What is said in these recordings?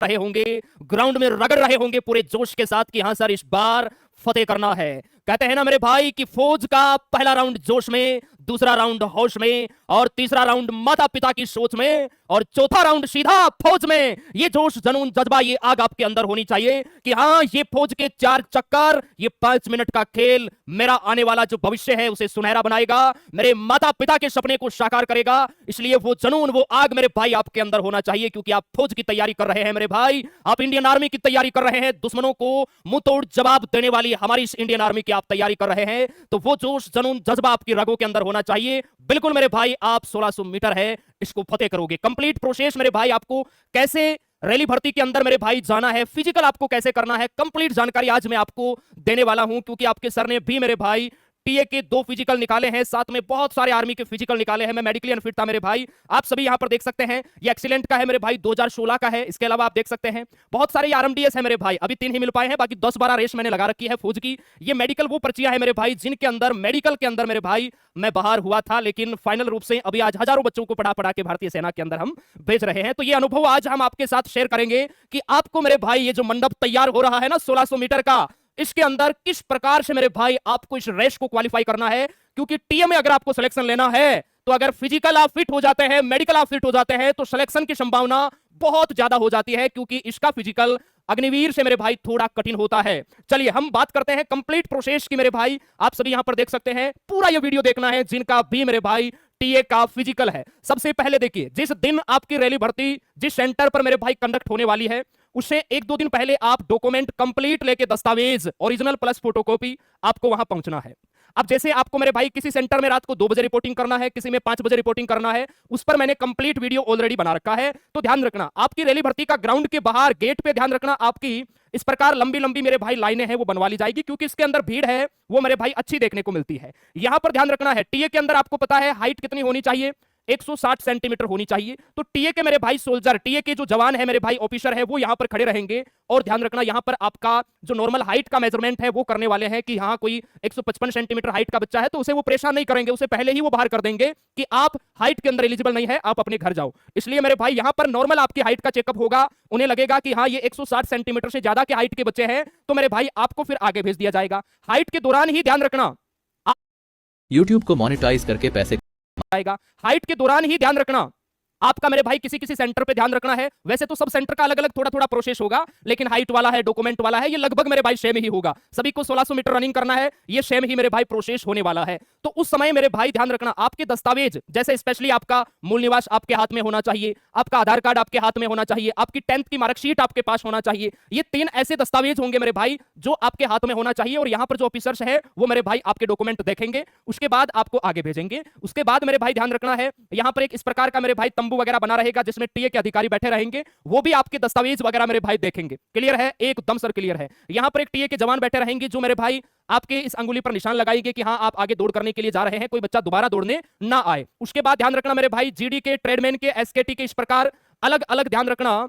रहे होंगे, ग्राउंड में रगड़ रहे होंगे पूरे जोश के साथ कि हां सर इस बार फतेह करना है। कहते हैं ना मेरे भाई कि फौज का पहला राउंड जोश में, दूसरा राउंड होश में, और तीसरा राउंड माता पिता की सोच में, और चौथा राउंड सीधा फौज में। ये जोश, जुनून, जज्बा, ये आग आपके अंदर होनी चाहिए कि हाँ ये फौज के 4 चक्कर, ये 5 मिनट का खेल मेरा आने वाला जो भविष्य है उसे सुनहरा बनाएगा, मेरे माता पिता के सपने को साकार करेगा। इसलिए वो जुनून, वो आग मेरे भाई आपके अंदर होना चाहिए, क्योंकि आप फौज की तैयारी कर रहे हैं मेरे भाई, आप इंडियन आर्मी की तैयारी कर रहे हैं, दुश्मनों को मुंह तोड़ जवाब देने वाली हमारी इस इंडियन आर्मी की आप तैयारी कर रहे हैं। तो वो जोश, जुनून, जज्बा आपकी रगों के अंदर होना चाहिए। बिल्कुल मेरे भाई, आप 1600 मीटर है इसको फतेह करोगे। कंप्लीट प्रोसेस मेरे भाई, आपको कैसे रैली भर्ती के अंदर मेरे भाई जाना है, फिजिकल आपको कैसे करना है, कंप्लीट जानकारी आज मैं आपको देने वाला हूं, क्योंकि आपके सर ने भी मेरे भाई टीए के 2 फिजिकल निकाले हैं, साथ में बहुत सारे आर्मी के फिजिकल निकाले हैं। मैं मेडिकली अनफिट था मेरे भाई, आप सभी यहां पर देख सकते हैं। ये एक्सीलेंट का है मेरे भाई, 2016 का है। इसके अलावा आप देख सकते हैं बहुत सारे आरएमडीएस है मेरे भाई, अभी 3 ही मिल पाए हैं, बाकी 10-12 रेस मैंने लगा रखी है फौज की। ये मेडिकल वो पर्चियां है मेरे भाई जिनके अंदर, मेडिकल के अंदर मेरे भाई मैं बाहर हुआ था, लेकिन फाइनल रूप से अभी आज हजारों बच्चों को पढ़ा पढ़ा के भारतीय सेना के अंदर हम भेज रहे हैं। तो ये अनुभव आज हम आपके साथ शेयर करेंगे कि आपको मेरे भाई ये जो मंडप तैयार हो रहा है ना 1600 मीटर का, इसके अंदर किस प्रकार से मेरे भाई आपको इस रेस को क्वालिफाई करना है। क्योंकि टीए में अगर आपको सिलेक्शन लेना है तो अगर फिजिकल आप फिट हो जाते हैं, मेडिकल आप फिट हो जाते हैं, तो सिलेक्शन की संभावना बहुत ज्यादा हो जाती है, क्योंकि इसका फिजिकल अग्निवीर से मेरे भाई थोड़ा कठिन होता है। चलिए हम बात करते हैं कंप्लीट प्रोसेस की मेरे भाई। आप सभी यहां पर देख सकते हैं, पूरा ये वीडियो देखना है जिनका भी मेरे भाई टीए का फिजिकल है। सबसे पहले देखिए, जिस दिन आपकी रैली भर्ती जिस सेंटर पर मेरे भाई कंडक्ट होने वाली है, उससे 1-2 दिन पहले आप डॉक्यूमेंट कंप्लीट लेके, दस्तावेज ओरिजिनल प्लस फोटोकॉपी, आपको वहां पहुंचना है। अब जैसे आपको मेरे भाई किसी सेंटर में रात को 2 बजे रिपोर्टिंग करना है, किसी में 5 बजे रिपोर्टिंग करना है, उस पर मैंने कंप्लीट वीडियो ऑलरेडी बना रखा है। तो ध्यान रखना, आपकी रैली भर्ती का ग्राउंड के बाहर गेट पे ध्यान रखना, आपकी इस प्रकार लंबी लंबी मेरे भाई लाइनें हैं वो बनवा ली जाएगी, क्योंकि इसके अंदर भीड़ है वो मेरे भाई अच्छी देखने को मिलती है। यहां पर ध्यान रखना है, टीए के अंदर आपको पता है हाइट कितनी होनी चाहिए, 160 सेंटीमीटर होनी चाहिए। तो टीए के मेरे भाई सोल्जर, टीए के जो जवान है मेरे भाई ऑफिसर है, वो यहां पर खड़े रहेंगे। और ध्यान रखना, यहां पर आपका जो नॉर्मल हाइट का मेजरमेंट है वो करने वाले हैं कि हाँ कोई 155 सेंटीमीटर हाइट का बच्चा है तो उसे वो परेशान नहीं करेंगे, उसे पहले ही वो बाहर कर देंगे कि आप हाइट के अंदर एलिजिबल नहीं है, आप अपने घर जाओ। इसलिए मेरे भाई यहां पर नॉर्मल आपकी हाइट का चेकअप होगा, उन्हें लगेगा कि हाँ ये 160 सेंटीमीटर से ज्यादा के हाइट के बच्चे हैं, तो मेरे भाई आपको फिर आगे भेज दिया जाएगा। हाइट के दौरान ही ध्यान रखना, YouTube को मोनेटाइज करके पैसे आएगा। हाइट के दौरान ही ध्यान रखना आपका मेरे भाई किसी किसी सेंटर पे ध्यान रखना है। वैसे तो सब सेंटर का अलग अलग थोड़ा थोड़ा प्रोसेस होगा, लेकिन हाइट वाला है, डॉक्यूमेंट वाला है, ये लगभग मेरे भाई सेम ही होगा। सभी को 1600 मीटर रनिंग करना है, ये सेम ही मेरे भाई प्रोसेस होने वाला है। तो उस समय मेरे भाई ध्यान रखना, आपके दस्तावेज जैसे स्पेशली आपका मूल निवास आपके हाथ में होना चाहिए, आपका आधार कार्ड आपके हाथ में होना चाहिए, आपकी 10th की मार्कशीट आपके पास होना चाहिए। ये 3 ऐसे दस्तावेज होंगे मेरे भाई जो आपके हाथ में होना चाहिए। और यहां पर जो ऑफिसर्स है वो मेरे भाई आपके डॉक्यूमेंट देखेंगे, उसके बाद आपको आगे भेजेंगे। उसके बाद मेरे भाई ध्यान रखना है, यहां पर एक इस प्रकार का मेरे भाई तंबू वगैरह बना रहेगा जिसमें टीए के अधिकारी बैठे रहेंगे, वो भी आपके दस्तावेज वगैरह मेरे भाई देखेंगे। क्लियर है, एकदम सर क्लियर है। यहां पर एक टीए के जवान बैठे रहेंगे जो मेरे भाई आपके इस अंगुली पर निशान लगाएंगे कि हाँ आप आगे दौड़ करने के लिए जा रहे हैं, कोई बच्चा दोबारा दौड़ने ना आए। उसके बाद ध्यान रखना मेरे भाई, जीडी के, ट्रेडमैन के, एसकेटी के, इस प्रकार अलग अलग ध्यान रखना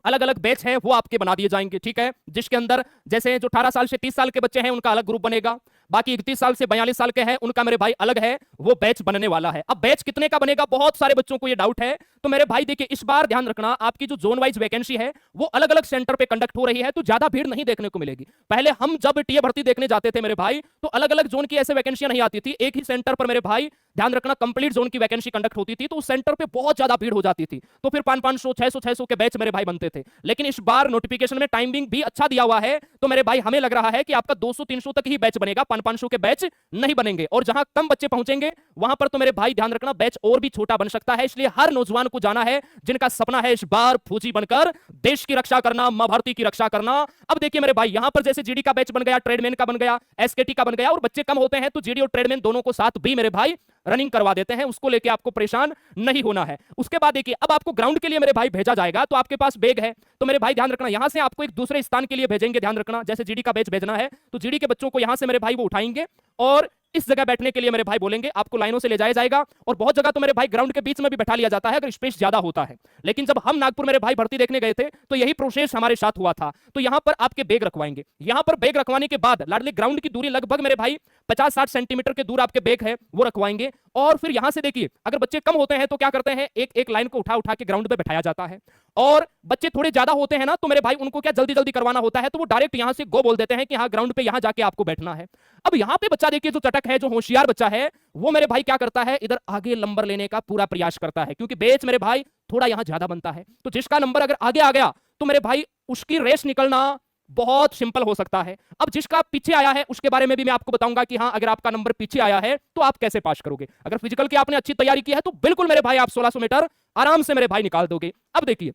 अलग अलग बैच है वो आपके बना दिए जाएंगे। ठीक है, जिसके अंदर जैसे जो 18 साल से 30 साल के बच्चे हैं उनका अलग ग्रुप बनेगा, बाकी 31 साल से 42 साल के हैं उनका मेरे भाई अलग है, वो बैच बनने वाला है। अब बैच कितने का बनेगा, बहुत सारे बच्चों को ये डाउट है। तो मेरे भाई देखिए, इस बार ध्यान रखना, आपकी जो जोन वाइज वैकेंसी है वो अलग अलग सेंटर पे कंडक्ट हो रही है, तो ज्यादा भीड़ नहीं देखने को मिलेगी। पहले हम जब टीए भर्ती देखने जाते थे मेरे भाई, तो अलग अलग जोन की ऐसे वैकेंसियां नहीं आती थी, एक ही सेंटर पर मेरे भाई ध्यान रखना कंप्लीट जोन की वैकेंसी कंडक्ट होती थी, तो उस सेंटर पे बहुत ज्यादा भीड़ हो जाती थी, तो फिर 500, 600 के बैच मेरे भाई बनते थे। लेकिन इस बार नोटिफिकेशन में टाइमिंग भी अच्छा दिया हुआ है, तो मेरे भाई हमें लग रहा है कि आपका 200-300 तक ही बैच बनेगा, 500 के बैच नहीं बनेंगे। और जहां कम बच्चे पहुंचेंगे वहां पर तो मेरे भाई ध्यान रखना बैच और भी छोटा बन सकता है। इसलिए हर नौजवान को जाना है जिनका सपना है इस बार फौजी बनकर देश की रक्षा करना, मां भारती की रक्षा करना। अब देखिए मेरे भाई, यहां पर जैसे जीडी का बैच बन गया, ट्रेडमैन का बन गया, एसकेटी का बन गया, और बच्चे कम होते हैं तो जीडी और ट्रेडमैन दोनों को साथ भी मेरे भाई रनिंग करवा देते हैं, उसको लेके आपको परेशान नहीं होना है। उसके बाद देखिए, अब आपको ग्राउंड के लिए मेरे भाई भेजा जाएगा, तो आपके पास बैग है, तो मेरे भाई ध्यान रखना यहां से आपको एक दूसरे स्थान के लिए भेजेंगे। ध्यान रखना, जैसे जीडी का बैच भेजना है तो जीडी के बच्चों को यहां से मेरे भाई वो उठाएंगे और इस जगह बैठने के लिए मेरे भाई बोलेंगे, आपको लाइनों से ले जाया जाएगा। और बहुत जगह तो मेरे भाई ग्राउंड के बीच में भी बैठा लिया जाता है अगर स्पेस ज्यादा होता है। लेकिन जब हम नागपुर मेरे भाई भर्ती देखने गए थे तो यही प्रोसेस हमारे साथ हुआ था। तो यहां पर आपके बैग रखवाएंगे, यहां पर बैग रखवाने के बाद लाडली ग्राउंड की दूरी लगभग मेरे भाई 50-60 सेंटीमीटर के दूर आपके बैग है वो रखवाएंगे। और फिर यहां से देखिए, अगर बच्चे कम होते हैं तो क्या करते हैं, एक एक लाइन को उठा उठा के ग्राउंड पे बैठाया जाता है। और बच्चे थोड़े ज्यादा होते हैं ना, तो मेरे भाई उनको क्या जल्दी जल्दी करवाना होता है, तो वो डायरेक्ट यहां से गो बोल देते हैं कि हाँ ग्राउंड पे यहां जाके आपको बैठना है। अब यहां पे बच्चा देखिए, जो चटक है, जो होशियार बच्चा है, वो मेरे भाई क्या करता है, इधर आगे नंबर लेने का पूरा प्रयास करता है, क्योंकि बैच मेरे भाई थोड़ा यहां ज्यादा बनता है। तो जिसका नंबर अगर आगे आ गया तो मेरे भाई उसकी रेस निकलना बहुत सिंपल हो सकता है। अब जिसका पीछे आया है उसके बारे में भी मैं आपको बताऊंगा कि हाँ, अगर आपका नंबर पीछे आया है तो आप कैसे पास करोगे। अगर फिजिकल की आपने अच्छी तैयारी की है तो बिल्कुल मेरे भाई आप 1600 मीटर आराम से मेरे भाई निकाल दोगे। अब देखिए,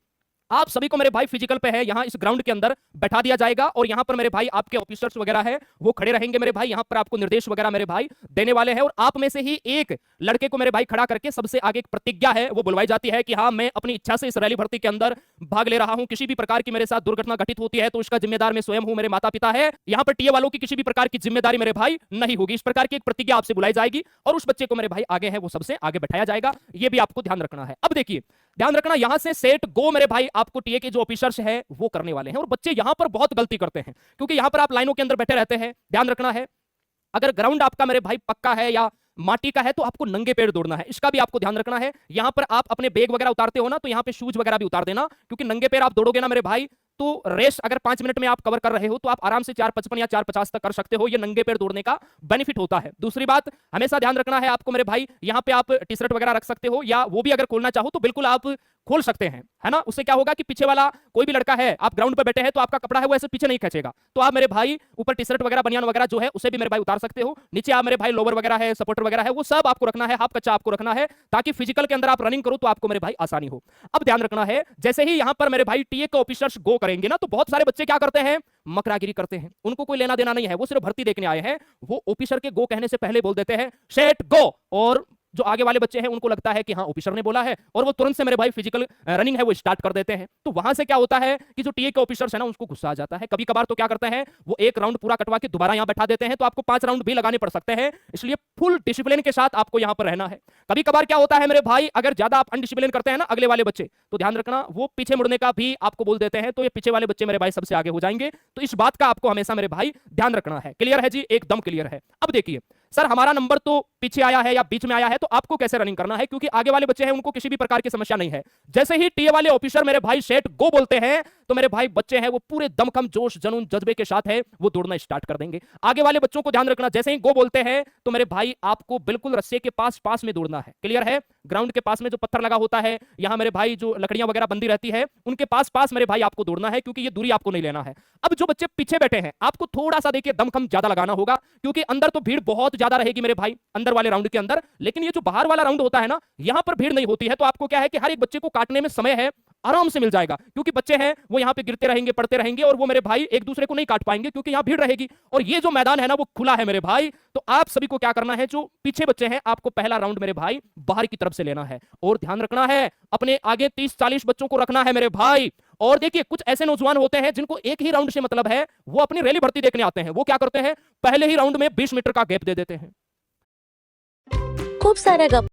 आप सभी को मेरे भाई फिजिकल पे है, यहां इस ग्राउंड के अंदर बैठा दिया जाएगा और यहां पर मेरे भाई आपके ऑफिसर्स वगैरह है वो खड़े रहेंगे मेरे भाई, यहां पर आपको निर्देश वगैरह मेरे भाई देने वाले हैं। और आप में से ही एक लड़के को मेरे भाई खड़ा करके सबसे आगे एक प्रतिज्ञा है वो बुलवाई जाती है कि हाँ, मैं अपनी इच्छा से इस रैली भर्ती के अंदर भाग ले रहा हूं। किसी भी प्रकार की मेरे साथ दुर्घटना घटित होती है तो उसका जिम्मेदार मैं स्वयं हूं, मेरे माता पिता है। यहां पर टीए वालों की किसी भी प्रकार की जिम्मेदारी मेरे भाई नहीं होगी। इस प्रकार की एक प्रतिज्ञा आपसे बुलाई जाएगी और उस बच्चे को मेरे भाई आगे है वो सबसे आगे बैठाया जाएगा। ये भी आपको ध्यान रखना है। अब देखिए, ध्यान रखना, यहां से सेट गो मेरे भाई आपको टीए के जो ऑफिसर्स है वो करने वाले हैं। और बच्चे यहां पर बहुत गलती करते हैं, क्योंकि यहां पर आप लाइनों के अंदर बैठे रहते हैं। ध्यान रखना है, अगर ग्राउंड आपका मेरे भाई पक्का है या माटी का है तो आपको नंगे पैर दौड़ना है, इसका भी आपको ध्यान रखना है। यहां पर आप अपने बैग वगैरह उतारते हो ना, तो यहां पे शूज वगैरह भी उतार देना, क्योंकि नंगे पैर आप दौड़ोगे ना मेरे भाई तो रेस अगर 5 मिनट में आप कवर कर रहे हो तो आप आराम से 4:55 या 4:50 तक कर सकते हो। ये नंगे पैर दौड़ने का बेनिफिट होता है। दूसरी बात हमेशा ध्यान रखना है आपको मेरे भाई, यहां पे आप टी शर्ट वगैरह रख सकते हो, या वो भी अगर खोलना चाहो तो बिल्कुल आप खोल सकते हैं, है ना। उससे क्या होगा कि पीछे वाला कोई भी लड़का है, आप ग्राउंड पे बैठे हैं तो आपका कपड़ा है वो ऐसे पीछे नहीं खींचेगा। तो आप मेरे भाई ऊपर टी शर्ट वगैरह बनियान वगैरह जो है उसे भी मेरे भाई उतार सकते हो। नीचे आप मेरे भाई लोवर वगैरह है, सपोर्टर वगैरह है, वो सब आपको रखना है, हाफ कच्चा आपको रखना है, ताकि फिजिकल के अंदर आप रनिंग करो तो आपको मेरे भाई आसानी हो। अब ध्यान रखना है, जैसे ही यहां पर मेरे भाई टीए के ऑफिसर्स गो करेंगे ना, तो बहुत सारे बच्चे क्या करते हैं, मकरागिरी करते हैं। उनको कोई लेना देना नहीं है, वो सिर्फ भर्ती देखने आए हैं। वो ऑफिसर के गो कहने से पहले बोल देते हैं सेट गो, और जो आगे वाले बच्चे हैं उनको लगता है कि हाँ ऑफिसर ने बोला है, और वो तुरंत से मेरे भाई फिजिकल रनिंग है वो स्टार्ट कर देते हैं। तो वहां से क्या होता है कि जो टीए के ऑफिसर्स है ना उसको गुस्सा आ जाता है। कभी कभार तो क्या करते हैं, वो एक राउंड पूरा कटवा के दोबारा यहां बैठा देते हैं, तो आपको 5 राउंड भी लगाने पड़ सकते हैं। इसलिए फुल डिसिप्लिन के साथ आपको यहां पर रहना है। कभी कभार क्या होता है मेरे भाई, अगर ज्यादा आप अनडिसिप्लिन करते हैं ना अगले वाले बच्चे, तो ध्यान रखना वो पीछे मुड़ने का भी आपको बोल देते हैं, तो ये पीछे वाले बच्चे मेरे भाई सबसे आगे हो जाएंगे। तो इस बात का आपको हमेशा मेरे भाई ध्यान रखना है। क्लियर है जी, एकदम क्लियर है। अब देखिए सर, हमारा नंबर तो पीछे आया है या बीच में आया है, तो आपको कैसे रनिंग करना है, क्योंकि आगे वाले बच्चे हैं उनको किसी भी प्रकार की समस्या नहीं है। जैसे ही टीए वाले ऑफिसर मेरे भाई सेट गो बोलते हैं तो मेरे भाई बच्चे हैं वो पूरे दमखम जोश जुनून जज्बे के साथ है वो दौड़ना स्टार्ट कर देंगे। आगे वाले बच्चों को ध्यान रखना, जैसे ही गो बोलते हैं तो मेरे भाई आपको बिल्कुल रस्से के पास पास में दौड़ना है। क्लियर है, ग्राउंड के पास में जो पत्थर लगा होता है, यहां मेरे भाई जो लकड़ियां वगैरह बंदी रहती है, उनके पास पास मेरे भाई आपको दौड़ना है, क्योंकि ये दूरी आपको नहीं लेना है। अब जो बच्चे पीछे बैठे हैं आपको थोड़ा सा देखिए दमखम ज्यादा लगाना होगा, क्योंकि अंदर तो भीड़ बहुत ज्यादा रहेगी मेरे भाई अंदर वाले राउंड के अंदर, लेकिन ये जो बाहर वाला राउंड होता है ना, यहां पर भीड़ नहीं होती है। तो आपको क्या है कि हर एक बच्चे को काटने में समय है, आराम से मिल जाएगा, क्योंकि बच्चे हैं वो यहां पे गिरते रहेंगे, पड़ते रहेंगे, और वो मेरे भाई एक दूसरे को नहीं काट पाएंगे क्योंकि यहां भीड़ रहेगी। और ये जो मैदान है ना वो खुला है मेरे भाई। तो आप सभी को क्या करना है, जो पीछे बच्चे हैं आपको पहला राउंड मेरे भाई बाहर की तरफ से लेना है, और ध्यान रखना है अपने आगे 30-40 बच्चों को रखना है मेरे भाई। और देखिए कुछ ऐसे नौजवान होते हैं जिनको एक ही राउंड से मतलब है, वो अपनी रैली भर्ती देखने आते हैं, वो क्या करते हैं पहले ही राउंड में 20 मीटर का गैप दे देते हैं। खूब सारा गप।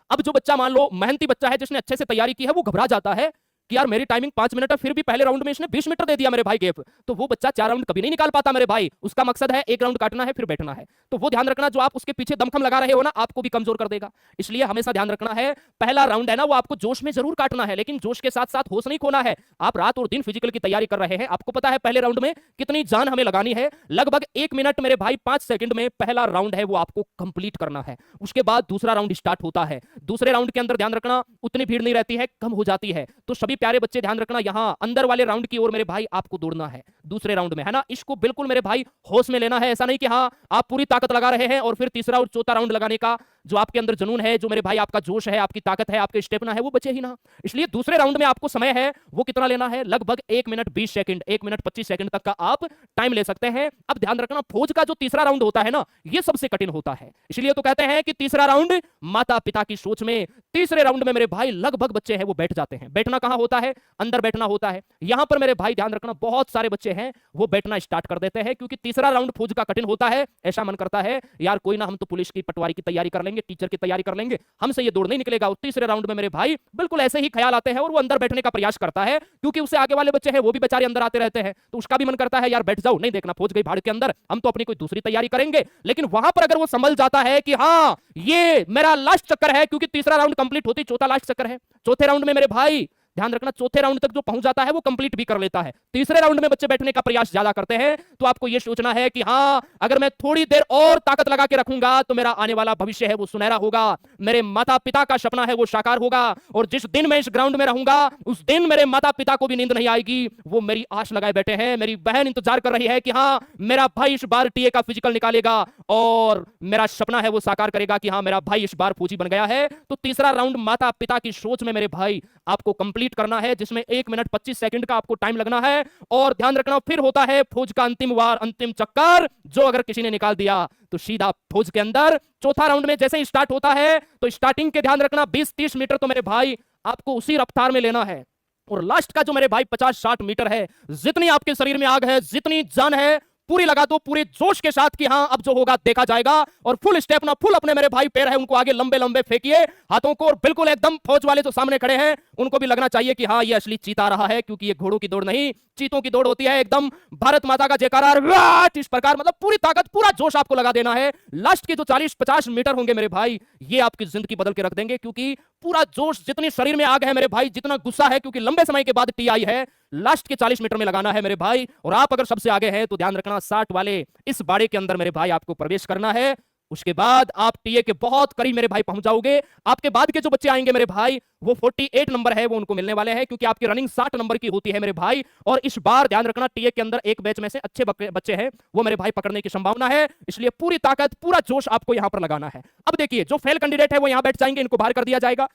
अब जो बच्चा मान लो मेहनती बच्चा है जिसने अच्छे से तैयारी की है, वो घबरा जाता है कि यार मेरी टाइमिंग 5 मिनट है, फिर भी पहले राउंड में इसने 20 मीटर दे दिया मेरे भाई गैप, तो वो बच्चा 4 राउंड कभी नहीं निकाल पाता मेरे भाई। उसका मकसद है 1 राउंड काटना है फिर बैठना है। तो वो ध्यान रखना, जो आप उसके पीछे दमखम लगा रहे हो ना, आपको भी कमजोर कर देगा। इसलिए हमेशा ध्यान रखना है, पहला राउंड है ना वो आपको जोश में जरूर काटना है, लेकिन जोश के साथ साथ होश नहीं खोना है। आप रात और दिन फिजिकल की तैयारी कर रहे हैं, आपको पता है पहले राउंड में कितनी जान हमें लगानी है। लगभग 1 मिनट मेरे भाई 5 सेकंड में पहला राउंड है वो आपको कंप्लीट करना है। उसके बाद दूसरा राउंड स्टार्ट होता है। दूसरे राउंड के अंदर ध्यान रखना उतनी भीड़ नहीं रहती है, कम हो जाती है। तो सभी प्यारे बच्चे ध्यान रखना, यहां अंदर वाले राउंड की ओर मेरे भाई आपको दौड़ना है दूसरे राउंड में, है ना। इसको बिल्कुल मेरे भाई होश में लेना है। ऐसा नहीं कि हाँ आप पूरी ताकत लगा रहे हैं और फिर तीसरा और चौथा राउंड लगाने का जो आपके अंदर जुनून है, जो मेरे भाई आपका जोश है, आपकी ताकत है, आपके स्टेमिना है, वो बचे ही ना। इसलिए दूसरे राउंड में आपको समय है वो कितना लेना है, लगभग 1 मिनट 20 सेकंड, 1 मिनट 25 सेकंड तक का आप टाइम ले सकते हैं। अब ध्यान रखना, फौज का जो तीसरा राउंड होता है ना, ये सबसे कठिन होता है। इसलिए तो कहते हैं कि तीसरा राउंड माता पिता की सोच में, तीसरे राउंड में मेरे भाई लगभग बच्चे हैं वो बैठ जाते हैं। बैठना कहां होता है, अंदर बैठना होता है। यहां पर मेरे भाई ध्यान रखना, बहुत सारे बच्चे हैं वो बैठना स्टार्ट कर देते हैं, क्योंकि तीसरा राउंड फौज का कठिन होता है। ऐसा मन करता है यार कोई ना, हम तो पुलिस की पटवारी की तैयारी कर लेंगे, टीचर की तैयारी कर लेंगे, हमसे ये दौड़ नहीं निकलेगा। और तीसरे राउंड में मेरे भाई बिल्कुल ऐसे ही ख्याल आते हैं और वो अंदर बैठने का प्रयास करता है, क्योंकि उससे आगे वाले बच्चे हैं वो भी बेचारे अंदर आते रहते हैं, तो उसका भी मन करता है यार बैठ जाओ, नहीं देखना फौज गई भाड़ के अंदर, हम तो अपनी कोई दूसरी तैयारी करेंगे। लेकिन वहां पर अगर वो समझ जाता है कि हाँ ये मेरा लास्ट चक्कर है, क्योंकि तीसरा राउंड कंप्लीट होती चौथा लास्ट चक्कर है, चौथे राउंड में मेरे भाई ध्यान रखना चौथे राउंड तक जो पहुंच जाता है वो कंप्लीट भी कर लेता है। तीसरे राउंड में बच्चे बैठने का प्रयास ज्यादा करते हैं, तो आपको यह सोचना है कि हाँ अगर मैं थोड़ी देर और ताकत लगा के रखूंगा तो मेरा आने वाला भविष्य है वो सुनहरा होगा, मेरे माता पिता का सपना है वो साकार होगा, और जिस दिन मैं इस ग्राउंड में रहूंगा उस दिन मेरे माता पिता को भी नींद नहीं आएगी। वो मेरी आश लगाए बैठे हैं, मेरी बहन इंतजार कर रही है कि हाँ मेरा भाई इस बार टीए का फिजिकल निकालेगा और मेरा सपना है वो साकार करेगा कि हाँ मेरा भाई इस बार फौजी बन गया है। तो तीसरा राउंड माता पिता की सोच में मेरे भाई आपको कंप्लीट करना है, जिसमें 1 मिनट 25 सेकंड का आपको टाइम लगना है। और ध्यान रखना फिर होता है फौज का अंतिम वार, अंतिम चक्कर, जो अगर किसी ने निकाल दिया तो सीधा फौज के अंदर। चौथा राउंड में जैसे ही स्टार्ट होता है तो स्टार्टिंग के ध्यान रखना 20-30 मीटर तो मेरे भाई आपको उसी रफ्तार में लेना है, और लास्ट का जो मेरे भाई 50-60 मीटर है, जितनी आपके शरीर में आग है, जितनी जान है, पूरी लगा दो पूरे जोश के साथ कि हाँ अब जो होगा देखा जाएगा। और फुल स्टेप ना, फुल अपने मेरे भाई पैर है उनको आगे लंबे लंबे फेंकिए हाथों को, और बिल्कुल एकदम फौज वाले जो सामने खड़े हैं उनको भी लगना चाहिए कि हाँ ये असली चीता रहा है, क्योंकि ये घोड़ों की दौड़ नहीं चीतों की दौड़ होती है। एकदम भारत माता का जयकारा इस प्रकार, मतलब पूरी ताकत पूरा जोश आपको लगा देना है। लास्ट के जो 40-50 मीटर होंगे मेरे भाई ये आपकी जिंदगी बदल के रख देंगे, क्योंकि पूरा जोश, जितनी शरीर में आग है मेरे भाई, जितना गुस्सा है, क्योंकि लंबे समय के बाद टीआई है, लास्ट के 40 मीटर में लगाना है मेरे भाई। और आप अगर सबसे आगे हैं तो ध्यान रखना 60 वाले इस बाड़े के अंदर मेरे भाई आपको प्रवेश करना है। उसके बाद आप टीए के बहुत करीब मेरे भाई पहुंच जाओगे। आपके बाद के जो बच्चे आएंगे मेरे भाई वो 48 नंबर है वो उनको मिलने वाले हैं, क्योंकि आपकी रनिंग 60 नंबर की होती है मेरे भाई। और इस बार ध्यान रखना टीए के अंदर एक बैच में से अच्छे बच्चे हैं वो मेरे भाई पकड़ने की संभावना है, इसलिए पूरी ताकत पूरा जोश आपको यहां पर लगाना है। अब देखिए जो फेल कैंडिडेट है वो यहां बैठ जाएंगे, इनको बाहर कर दिया जाएगा,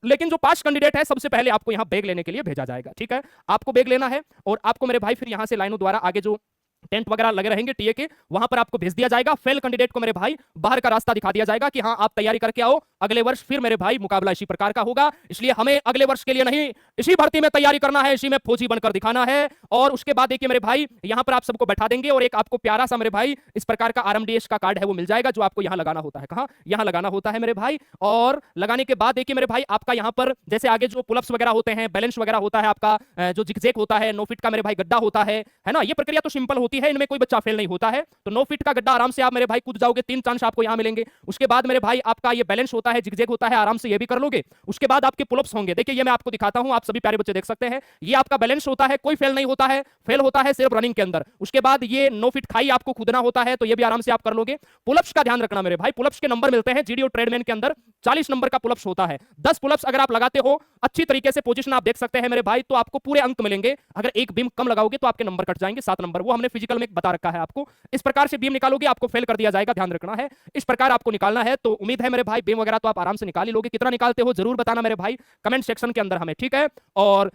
लेकिन जो पास कैंडिडेट है सबसे पहले आपको यहां बैग लेने के लिए भेजा जाएगा। ठीक है, आपको बैग लेना है और आपको मेरे भाई फिर यहां से लाइनों द्वारा आगे जो टेंट वगैरह लगे रहेंगे टीए के, वहां पर आपको भेज दिया जाएगा। फेल कैंडिडेट को मेरे भाई बाहर का रास्ता दिखा दिया जाएगा कि हाँ आप तैयारी करके आओ, अगले वर्ष फिर मेरे भाई मुकाबला इसी प्रकार का होगा, इसलिए हमें अगले वर्ष के लिए नहीं इसी भर्ती में तैयारी करना है, इसी में फौजी बनकर दिखाना है। और उसके बाद देखिए मेरे भाई यहां पर आप सबको बैठा देंगे और एक आपको प्यारा सा मेरे भाई इस प्रकार का आरएमडीएस का कार्ड है वो मिल जाएगा, जो आपको यहां लगाना होता है। कहां? यहां लगाना होता है मेरे भाई। और लगाने के बाद देखिए मेरे भाई आपका यहां पर जैसे आगे जो पुलअप्स वगैरह होते हैं, बैलेंस वगैरह होता है, आपका जो जिगजैग होता है, 9 फीट का मेरे भाई गड्ढा होता है ना, ये प्रक्रिया तो सिंपल होती है, इनमें कोई बच्चा फेल नहीं होता है। तो 9 फीट का गड्ढा आराम से आप मेरे भाई कूद जाओगे, 3 चांस आपको यहां मिलेंगे। उसके बाद मेरे भाई आपका ये बैलेंस होता है, जिगजैग होता है, आराम से ये भी कर लोगे। उसके बाद आपके पुलअप्स होंगे, देखिए ये मैं आपको दिखाता हूं, आप सभी प्यारे बच्चे देख सकते हैं, ये आपका बैलेंस होता है, कोई फेल नहीं होता है, फेल होता है सिर्फ रनिंग के अंदर। उसके बाद ये 9 फीट खाई आपको कूदना होता है, तो ये भी आराम से आप कर लोगे। पुलअप्स का ध्यान रखना मेरे भाई, पुलअप्स के नंबर मिलते हैं जीडी और ट्रेडमैन के अंदर, 40 नंबर का पुलअप्स होता है। 10 पुलअप्स अगर आप लगाते हो अच्छी तरीके से, पोजीशन आप देख सकते हैं मेरे भाई, तो आपको पूरे अंक मिलेंगे। अगर एक बीम कम लगाओगे तो आपके नंबर कट जाएंगे, 7 नंबर, वो हमने फिजिकल में बता रखा है आपको। इस प्रकार से बीम निकालोगे आपको फेल कर दिया जाएगा, ध्यान रखना है, इस प्रकार आपको निकालना है। तो उम्मीद है मेरे भाई बीम वगैरह तो आप आराम से निकाल ही लोगे, कितना निकालते हो जरूर बताना मेरे भाई कमेंट सेक्शन के अंदर हमें, ठीक है। और